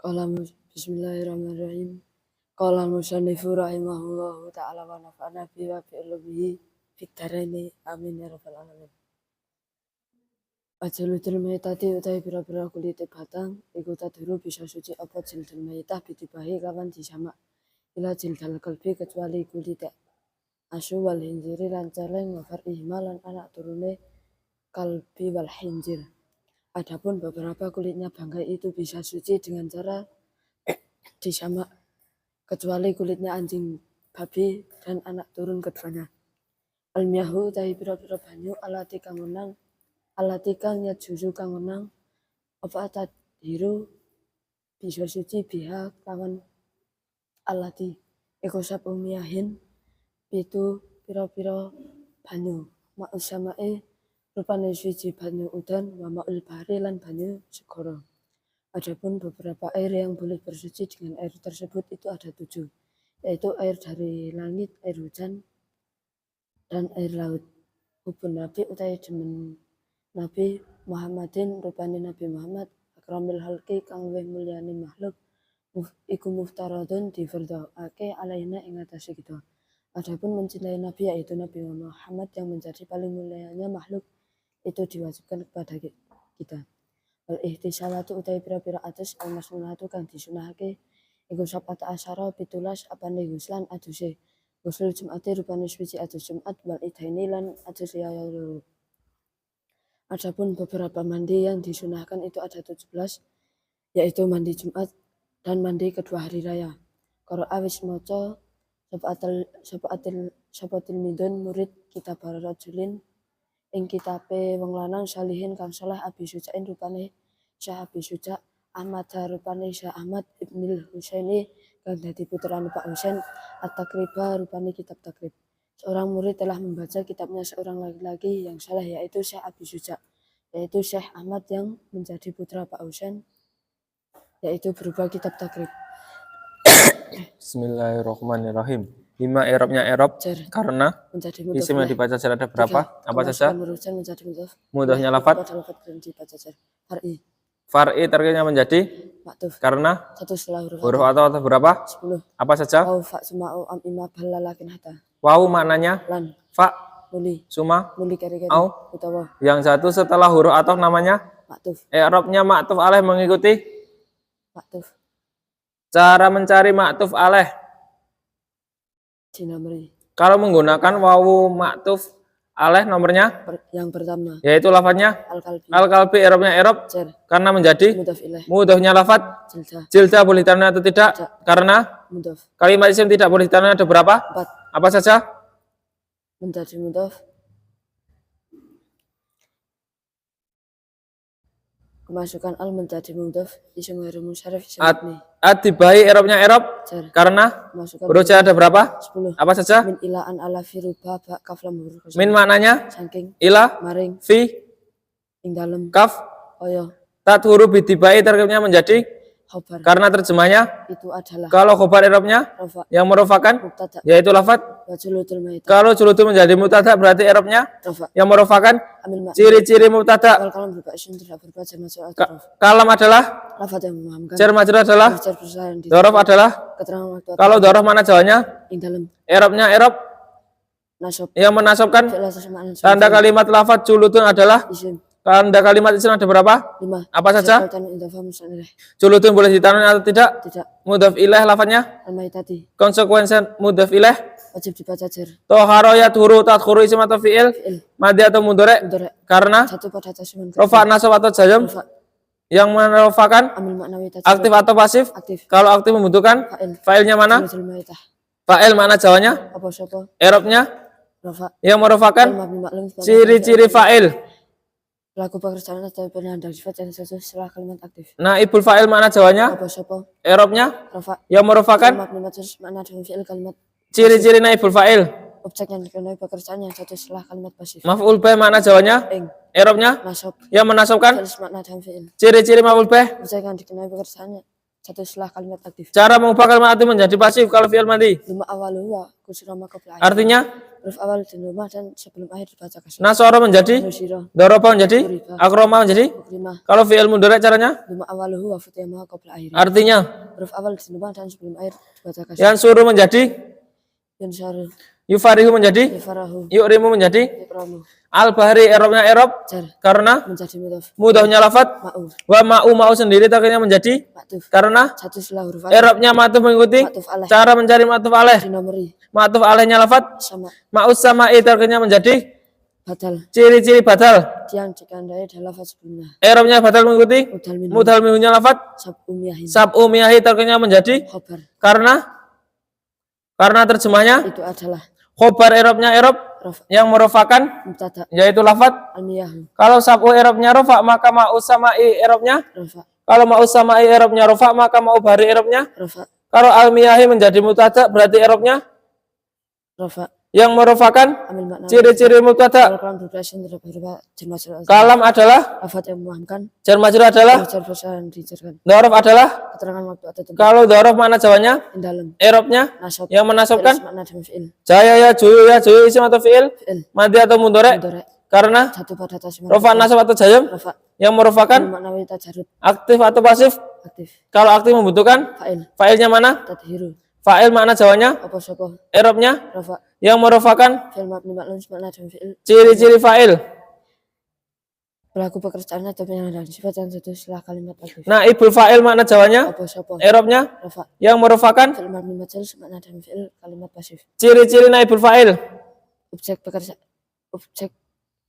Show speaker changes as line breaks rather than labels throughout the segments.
Bismillahirrahmanirrahim. Qala al-musannifu rahimahullahu ta'ala wa nafa'ana bihi wa bi ilmihi fid dharaini amin ya rabbal alamin. Ajalutul maytati utai pira-pira kulite batang iku taduru bisa suci apa jildul maytah bitibahi kawan disamak ila jildal kalbi kecuali kulite asu wal hinjiri lan celeng wa far'ihima lan anak turune kalbi wal hinjir. Adapun beberapa kulitnya bangkai itu bisa suci dengan cara disamak kecuali kulitnya anjing, babi, dan anak turun keduanya. Al-miyahu tahi pira-pira banyu alati kang nyat susu kang menang apa tadhiru bisa suci biha kawan alati iku sapumiyahin pitu pira-pira banyu ma'us samae rupane suci banyu udan wa ma'ul bahri lan banyu segara. Adapun beberapa air yang boleh bersuci dengan air tersebut itu ada 7, yaitu air dari langit, air hujan, dan air laut. Hubun Nabi utai demen Nabi Muhammadin rupane Nabi Muhammad akramil halqi kang luwih mulyane makhluk iku muftaradun difardhaake alaina ing atase kita. Adapun mencintai Nabi yaitu Nabi Muhammad yang menjadi paling mulianya makhluk itu diwajibkan kepada kita. Al-ihtisalatu utai pira-pira atus al-masnunatu kang disunahake iku sab'ata asyara 17 apane guslan aduse gusul Jum'ati rupane suci adus Jumat wal idaini lan adus liya loro. Adapun beberapa mandi yang disunahkan itu ada 17, yaitu mandi Jumat dan mandi kedua hari raya. Qara awis maca sabatil midun murid kitab rajulin ing kitabe wong lanang salihin kang saleh Abi Sujain rupane Syah Abi Suja Ahmad rupane Syah Ahmad Ibnul Husaini kang dadi putrane Pak Husain At-Taqriba rupane kitab takrib. Seorang murid telah membaca kitabnya seorang laki-laki yang saleh yaitu Syekh Abi Suja, yaitu Syekh Ahmad yang menjadi putra Pak Husain, yaitu berupa kitab takrib.
Bismillahirrahmanirrahim. 5 i'rabnya i'rab karena isim yang dibaca jar ada berapa? Apa saja? Mudhafnya lafadz far'i tarkibnya menjadi
maktuf
karena
satu setelah
huruf atau berapa?
10.
Apa saja?
Waw fa suma am ima balalakin hatta.
Waw maknanya
lan
fa
muli
suma
muli kari-kari
au
utawa
yang satu setelah huruf atau namanya
maktuf.
I'rabnya maktuf alaih mengikuti
Maktuf.
Cara mencari maktuf alaih
Jinamri.
Kalau menggunakan wawu maktuf alaih nomornya
yang pertama
yaitu lafadznya al-kalbi i'rabnya i'rab karena menjadi mudhafnya lafadz jilda boleh ditanwin atau tidak karena
mudhaf.
Kalimat isim tidak boleh ditanwin ada berapa?
4.
Apa saja?
Menjadi mudhaf kemasukan al menjadi mudhaf isim ghairu musyarraf isim mabni.
Dibahi i'rabnya i'rab karena huruf jar ada berapa?
10.
Apa saja?
Min ila an ala fi ruba ba kaf lam huruf.
Min maknanya
saking
ila
maring
fi
ing dalem
kaf
oyo
tat huruf dibahi tarkibnya menjadi
khobar.
Karena terjemahnya
itu adalah
kalau khobar i'rabnya yang merupakan yaitu lafadz. Kalau julutul menjadi mubtada berarti i'rabnya yang merupakan ciri-ciri mubtada. Kalam adalah jar majrur adalah dzaraf adalah kalau dzaraf mana jawabannya? I'rabnya i'rab yang menasabkan tanda kalimat lafadz julutun adalah tanda kalimat isim ada berapa?
5.
Apa saja? Julutun boleh ditanwin atau tidak? Mudhaf ilaih lafadznya? Konsekuensi mudhaf ilaih
wajib dibaca jar.
Toharo ya turu tadkhuru isim atau fi'il? Madi atau mudhari? Karena rofa nasab atau jazm yang merupakan aktif atau pasif? Kalau aktif membutuhkan fa'ilnya mana? Fa'il mana jawanya? I'rabnya yang merupakan ciri-ciri fa'il.
Pelaku pekerjaan atau penyandang sifat yang sesuai setelah kalimat aktif.
Naibul fa'il mana jawanya? I'rabnya yang merupakan ciri-ciri naibul fa'il.
Objek yang dikenai pekerjaan yang satu setelah kalimat pasif.
Maf'ul bih mana jawanya? I'rabnya yang menasabkan ciri-ciri maf'ul bih.
Objek yang dikenai pekerjaan satu setelah kalimat aktif.
Cara mengubah kalimat aktif menjadi pasif kalau fi'il madi.
Lima awaluwa kusurama qabla.
Artinya
Huruf awal di rumah dan sebelum akhir dibaca kasar.
Nasara menjadi,
Nusiro.
doroba menjadi, akroma menjadi.
Mukrimah.
Kalau fi'il mudhari caranya?
Duma awaluhu wa futiyamaha qabla akhiri.
Artinya
Huruf awal di rumah dan sebelum akhir dibaca kasar.
yang suruh menjadi,
Yansaru.
yufarihu menjadi,
Yafarahu.
yu'rimu menjadi.
Ikramu.
Al-bahri i'rabnya i'rab
Jar.
karena
Menjadi mudhaf.
mudhafnya lafat.
Ma'u.
Wa ma'u sendiri takdirnya menjadi
Maktuf.
karena
Satu setelah huruf alif.
i'rabnya ma'tuf mengikuti
Maktuf alaih.
cara mencari ma'tuf alaih.
Dinomori.
Ma'tuf alaihnya lafat.
Sama.
Ma'us sama'i takdirnya menjadi
Batal.
ciri-ciri batal.
Yang dikandai dalam lafaz sebelumnya.
I'rabnya batal mengikuti
Mudhal minhu.
mudhal minhunya lafat.
Sab'umiyahin.
Sab'u miyahi takdirnya menjadi
Khobar.
karena terjemahnya
Itu adalah
khobar i'rabnya i'rab
rafa.
yang merupakan
Mubtada.
yaitu lafat.
Almiyahu.
Kalau sab'u i'rabnya rafa maka ma'us sama'i i'rabnya.
Rafa.
Kalau ma'us sama'i i'rabnya rafa maka ma'u bahri i'rabnya.
Rafa.
Kalau al-miyahi menjadi mubtada berarti i'rabnya
Rafa.
yang merupakan
Amil makna.
ciri-ciri mubtada.
Kalau kalam berbahasan tidak berupa jar majrur.
Kalam adalah
Lafaz yang memahamkan.
jar majrur adalah
Jar yang dijarkan.
dzaraf adalah
Keterangan waktu atau tempat.
kalau dzaraf mana jawanya
Yang dalam.
i'rabnya
Nasab.
yang menasabkan
Makna dengan fi'il.
jaya ya juyu isim atau fi'il
Fi'il.
madhi atau mudhari
Mudhari.
karena
Satu pada atas.
rafa nasab atau jazm
Rafa.
yang merupakan
Makna wita jarut.
aktif atau pasif.
Aktif.
Kalau aktif membutuhkan
Fa'il.
fa'ilnya mana?
Tadhiru.
Fa'il makna jawanya
Apa sopo.
i'rabnya
Rafa.
yang merupakan
Fi'il mabni maklum makna dengan fi'il.
ciri-ciri fa'il.
Pelaku pekerjaannya atau penyandang sifat yang satu setelah kalimat aktif.
Naibul fa'il makna jawanya
Apa sopo.
i'rabnya
Rafa.
yang merupakan
Fi'il mabni majhul makna dengan fi'il kalimat pasif.
ciri-ciri naibul fa'il.
Objek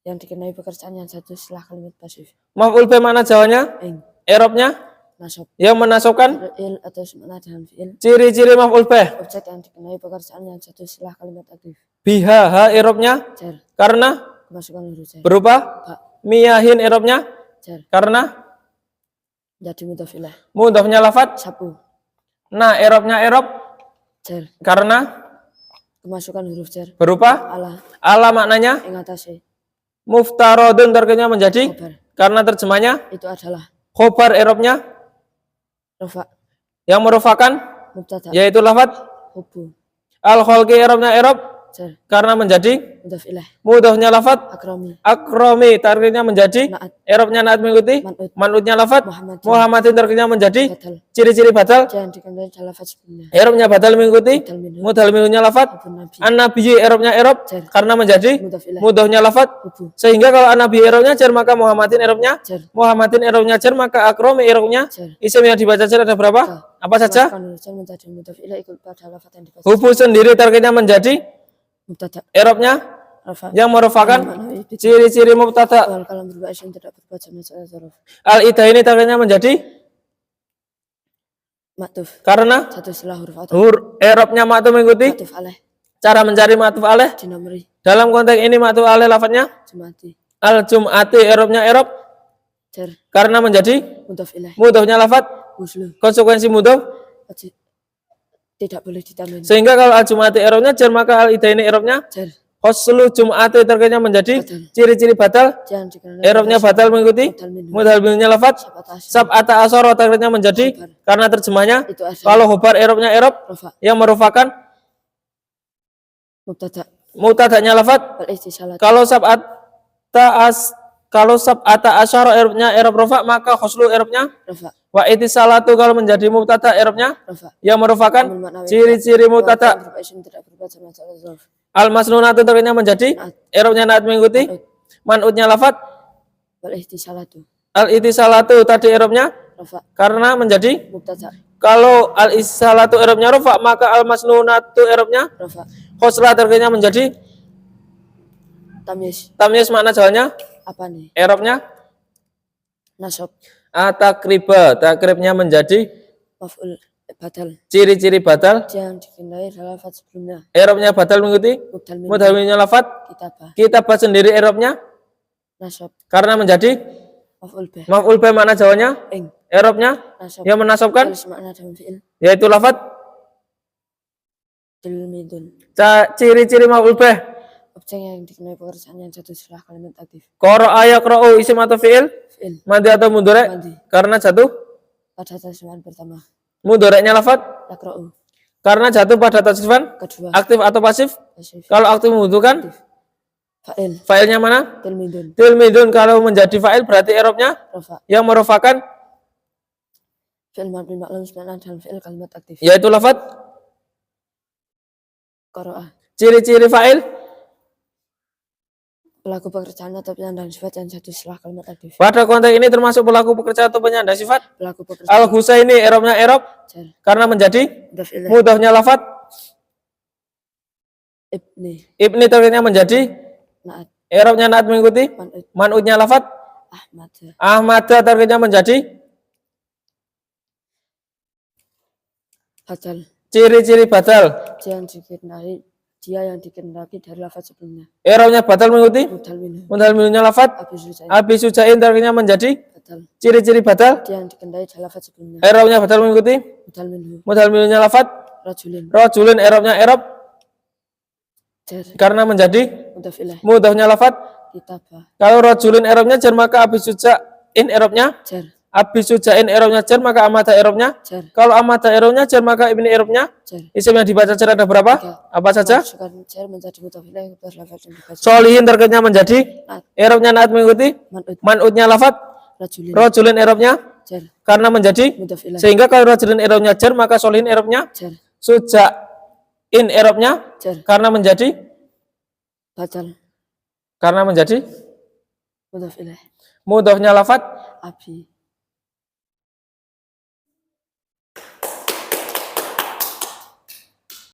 yang dikenai pekerjaan yang satu setelah kalimat pasif.
Maf'ul bih makna jawanya
Ing.
i'rabnya
Nasab.
yang menasabkan
Fi'il atau makna dengan fi'il.
ciri-ciri maf'ul bih.
Objek yang dikenai pekerjaan yang satu setelah kalimat aktif.
Biha ha i'rabnya
Jar.
karena
Kemasukan huruf jar.
berupa
Ba.
miyahin i'rabnya
Jar.
karena
Jadi mudhaf ilaih.
mudhafnya lafat.
Sapu.
Nah i'rabnya i'rab
Jar.
karena
Kemasukan huruf jar.
berupa
Ala.
ala maknanya
Ing atase.
muftaradun terkenya menjadi
Khobar.
karena terjemahnya
Itu adalah.
khobar i'rabnya
Rafa.
yang merupakan
Mubtada.
yaitu lafat.
Hubu.
Al khalqi i'rabnya i'rab
Jar.
karena menjadi
Mudhaf ilaih.
mudhafnya lafat.
Akrami.
Akrami tarknya menjadi
Naat.
i'rabnya naat mengikuti
Man'ud.
manutnya lafat.
Muhammadin.
Muhammadin tarknya menjadi
Batal.
ciri-ciri batal.
Jangan dikenai dalam lafaz sebelumnya.
I'rabnya batal mengikuti
Mudhal minhu.
mudhal minhunya lafat.
Abun nabi.
An-nabiyyu i'rabnya i'rab
Jar.
karena menjadi
Mudhaf ilaih.
mudhafnya lafat.
Hubu.
Sehingga kalau an-nabi i'rabnya jar maka Muhammadin i'rabnya
Jar.
Muhammadin i'rabnya jar maka akrami i'rabnya
Jar.
isim yang dibaca jar ada berapa?
Jar.
Apa saja?
Kemasukan huruf jar menjadi mudhaf ilaih ikut pada lafaz yang dibaca.
Hubu sendiri tarknya menjadi
Mubtada.
i'rabnya
Rafa.
yang merupakan
Makna itu.
ciri-ciri mubtada.
Awal kalam berbahasa yang tidak berbaca masalah zaruf.
Al-ida ini tarknya menjadi
Maktuf.
karena
Satu setelah huruf atau.
i'rabnya ma'tuf mengikuti
Maktuf alaih.
cara mencari ma'tuf alaih.
Dinomori.
Dalam konteks ini ma'tuf alaih lafadznya
Jumati.
al-jum'ati i'rabnya i'rab
Jar.
karena menjadi
Mudhaf ilaih.
mudhafnya lafadz.
Uslu.
Konsekuensi mudhaf
Tidak boleh ditambahin.
sehingga kalau al-jum'ati i'rabnya jar maka al-ida ini i'rabnya
Jar.
khoslu jum'ati terkena menjadi
Batal.
ciri-ciri batal.
Jangan dikenai.
I'rabnya batal mengikuti
Mudhal minhu.
mudhal minhunya lafadz.
Sab'ata asyara.
Sab'ata asyara terkena menjadi
Khobar.
karena terjemahnya
Itu adalah.
kalau khobar i'rabnya i'rab
Rafa.
yang merupakan
Mubtada.
mubtada'nya lafadz.
Wal istisalat.
Kalau sab'ata asyara i'rabnya i'rab rafa maka khoslu i'rabnya
Rafa.
wa ittisalatu kalau menjadi mubtada i'rabnya
Rafa.
yang merupakan
Amul makna wa
ciri-ciri
Awal
mubtada.
kalam berbahasa yang tidak berbaca masalah zaruf.
Al-masnunatu terkena menjadi
Naat.
i'rabnya naat mengikuti man'utnya lafadz.
Wal ihtisalatu.
Al-ittisalatu tadi i'rabnya
Rafa.
karena menjadi
Mubtada.
kalau al-ittisalatu i'rabnya rafa maka al-masnunatu i'rabnya
Rafa.
khoslah terkena menjadi
Tamyiz.
tamyiz makna jawabannya
Apa nih?
i'rabnya
Nasab.
atakriba takribnya menjadi
Maf'ul batal.
ciri-ciri batal.
Jangan dikenai dalam lafaz sebelumnya.
I'rabnya batal mengikuti
Mubdal minhu.
mudhal minhunya lafadz.
Kitabah.
Kitabah sendiri i'rabnya
Nasab.
karena menjadi
Maf'ul bih.
maf'ul bih makna jawabannya
Ing.
i'rabnya
Nasab.
yang menasabkan
Fi'il makna dengan fi'il.
yaitu lafadz.
Tilmidun.
Ciri-ciri maf'ul bih
Objek yang dikenai pekerjaan yang jatuh setelah kalimat aktif.
qara'a yaqra'u isim atau fi'il
Fi'il.
madhi atau mudhari
Mandi.
karena jatuh
Pada tasrifan pertama.
mudhari'nya lafadz
Yakra'u.
karena jatuh pada tasrifan
Kedua.
aktif atau pasif
pasif.
Kalau aktif membutuhkan
Fa'il.
fa'ilnya mana?
Tilmidun.
Tilmidun. Kalau menjadi fa'il berarti i'rabnya
Rafa.
yang merofakan
Fi'il mabni ma'lum sebenarnya dalam fi'il kalimat aktif.
yaitu lafaz.
Qara'a.
Ciri-ciri fa'il
Pelaku pekerjaan atau penyandang sifat yang satu setelah kalimat aktif.
pada konteks ini termasuk pelaku pekerjaan atau penyandang sifat.
Pelaku pekerjaan.
Al-Husaini i'rabnya i'rab
Jar.
karena menjadi
Mudhaf ilaih.
mudhafnya lafaz.
Ibni.
Ibni terkitnya menjadi
Naat.
i'rabnya naat mengikuti
Man'ud.
man'udnya lafaz.
Ahmad.
Ahmad terkitnya menjadi
Batal.
ciri-ciri batal.
Dia yang dikehendaki dari lafaz sebelumnya.
I'rabnya batal mengikuti
Mudhal minhu.
mudhal minhunya lafaz.
Abi Sujain.
Abi Sujain terkitnya menjadi
Batal.
ciri-ciri batal.
Dia yang dikehendaki dari lafaz sebelumnya.
I'rabnya batal mengikuti
Mudhal minhu.
mudhal minhunya lafaz.
Rajulin.
Rajulun i'rabnya i'rab
Jar.
karena menjadi
Mudhaf ilaih.
mudhafnya lafaz.
Kitabah.
Kalau rajulun i'rabnya jar maka Abi Sujain i'rabnya
Jar.
Abi Sujain i'rabnya jar maka amata i'rabnya.
Jar.
Kalau amata i'rabnya jar maka ibni i'rabnya.
Jar.
Isim yang dibaca jar ada berapa? Apa saja?
Masukkan jar menjadi mudhaf ilaih plus lafaz yang dibaca.
Solihin terkitnya menjadi
Naat.
i'rabnya naat mengikuti
Man'ud.
man'udnya lafaz.
Rajulin.
Rajulun i'rabnya
Jar.
karena menjadi
Mudhaf ilaih.
sehingga kalau rajulun i'rabnya jar maka solihin i'rabnya
Jar.
sujain i'rabnya
Jar.
karena menjadi
Batal.
mudhaf
Mudhaf ilaih.
mudhafnya lafaz.
Abi.